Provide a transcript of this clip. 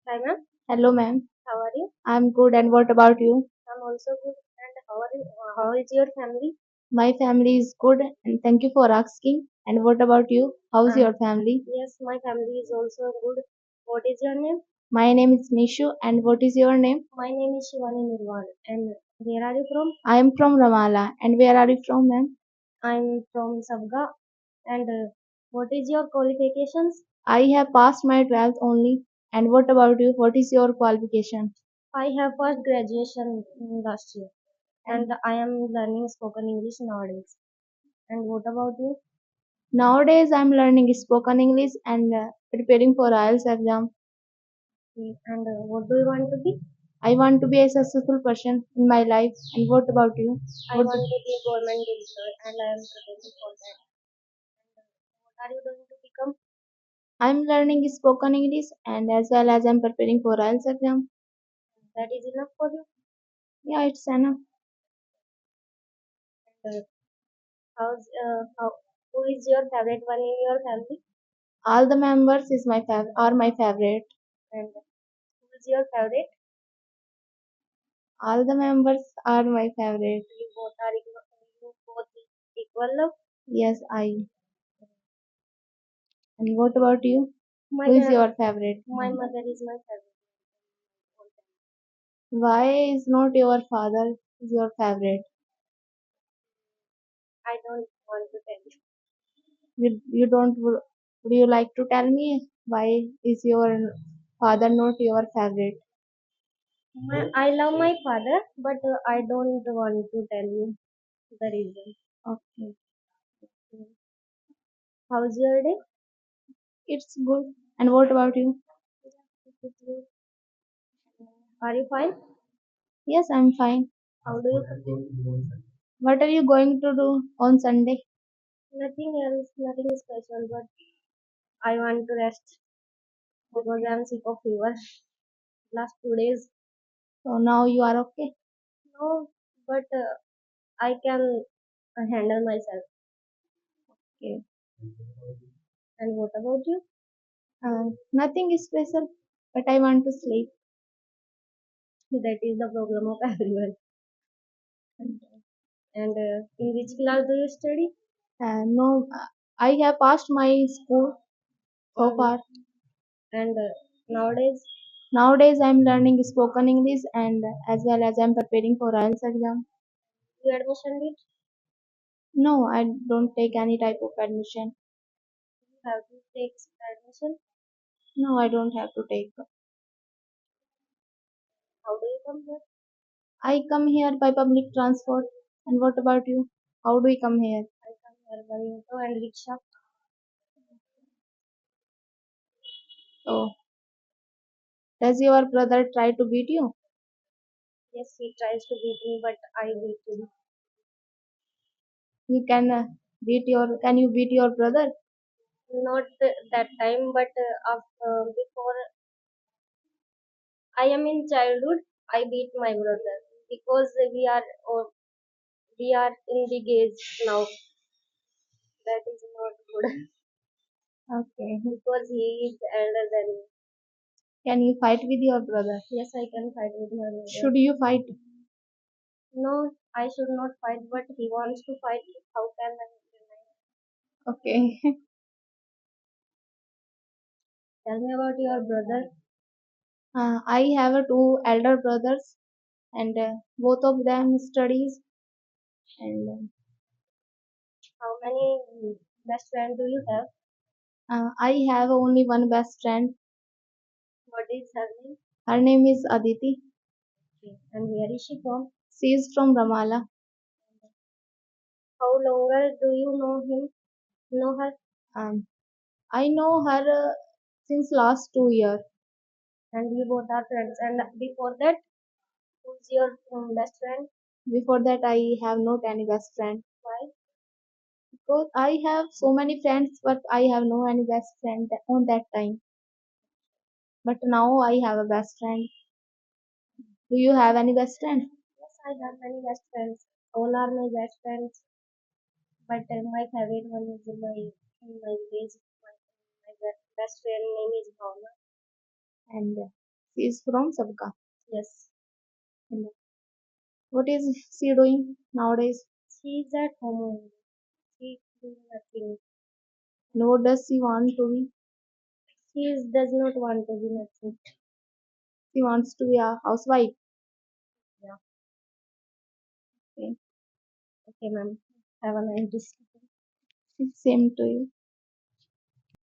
Hi ma'am, Hello, ma'am. how are you? I'm good, and what about you? I'm also good. And how are you? How is your family? My family is good, and thank you for asking. And what about you? How's Uh, your family? yes, my family is also good. What is your name? My name is Nishu, and what is your name? My name is Shivani Nirwal. And where are you from? I am from Ramala, and where are you from, ma'am? I'm from Sabga. And what is your qualifications? I have passed my 12th only. And what about you? What is your qualification? I have first graduation last year. And And I am learning spoken English nowadays. And what about you? nowadays, I'm learning spoken English and preparing for IELTS exam. And what do you want to be? I want to be a successful person in my life. And what about you? I What want to be a government employee and I am preparing for that. What are you going to become? I'm learning spoken English and as well as I'm preparing for IELTS exam. That is enough for you. Yeah, it's enough. And who is your favorite one in your family? All the members are my favorite. And who is your favorite? All the members are my favorite. You both equal love. Yes, I. And what about you? My Who is ma- your favorite? my mother is my favorite. Why is not your father is your favorite? I don't want to tell you. You don't would you like to tell me why is your father not your favorite? I love my father, but I don't want to tell you the reason. Okay, How's your day? it's good. And what about you? Are you fine? Yes, I'm fine. How do you feel? What are you going to do on Sunday? Nothing else, nothing special, but I want to rest because I'm sick of fever. Last 2 days. So now you are okay. No, but I can handle myself. Okay. And what about you? Nothing is special, but I want to sleep. That is the problem of everyone. And in which class do you study? No, I have passed my school so far. And nowadays, Nowadays, I'm learning spoken English and as well as I'm preparing for IELTS exam. you admission did No, I don't take any type of admission. you have to take admission? No, I don't have to take. How do you come here? I come here by public transport. And what about you? How do you come here? I come here by auto and rickshaw. So, does your brother try to beat you? Yes, he tries to beat me, but I beat him. You can can you beat your brother? Not that time, but before I am in childhood, I beat my brother because we are in big age now. That is not good Okay. because he is elder than me. Can you fight with your brother? Yes, I can fight with my brother. Should you fight? No, I should not fight, but he wants to fight. How can I deny? Okay. Tell me about your brother. I have two elder brothers, and both of them studies. And How many best friends do you have? I have only one best friend. What is her name? Her name is Aditi. Okay. And where is she from? She is from Ramala. How longer do you know him? Know her? Um, I know her since last 2 years. And you both are friends. And before that, who's your best friend? Before that, I have not any best friend Why? because I have so many friends, but I have no any best friend on that time. But now I have a best friend. Do you have any best friend? Yes, I have many best friends. All are my best friends. But my favorite one is in my village. My best friend name is Bhavna. And She is from Sabka. Yes. And what is she doing nowadays? She is at home only. She doing nothing. And what does she want to be? Does not want to be nothing. She wants to be a housewife. Yeah. Okay. Okay, ma'am. Have a nice day. Same to you.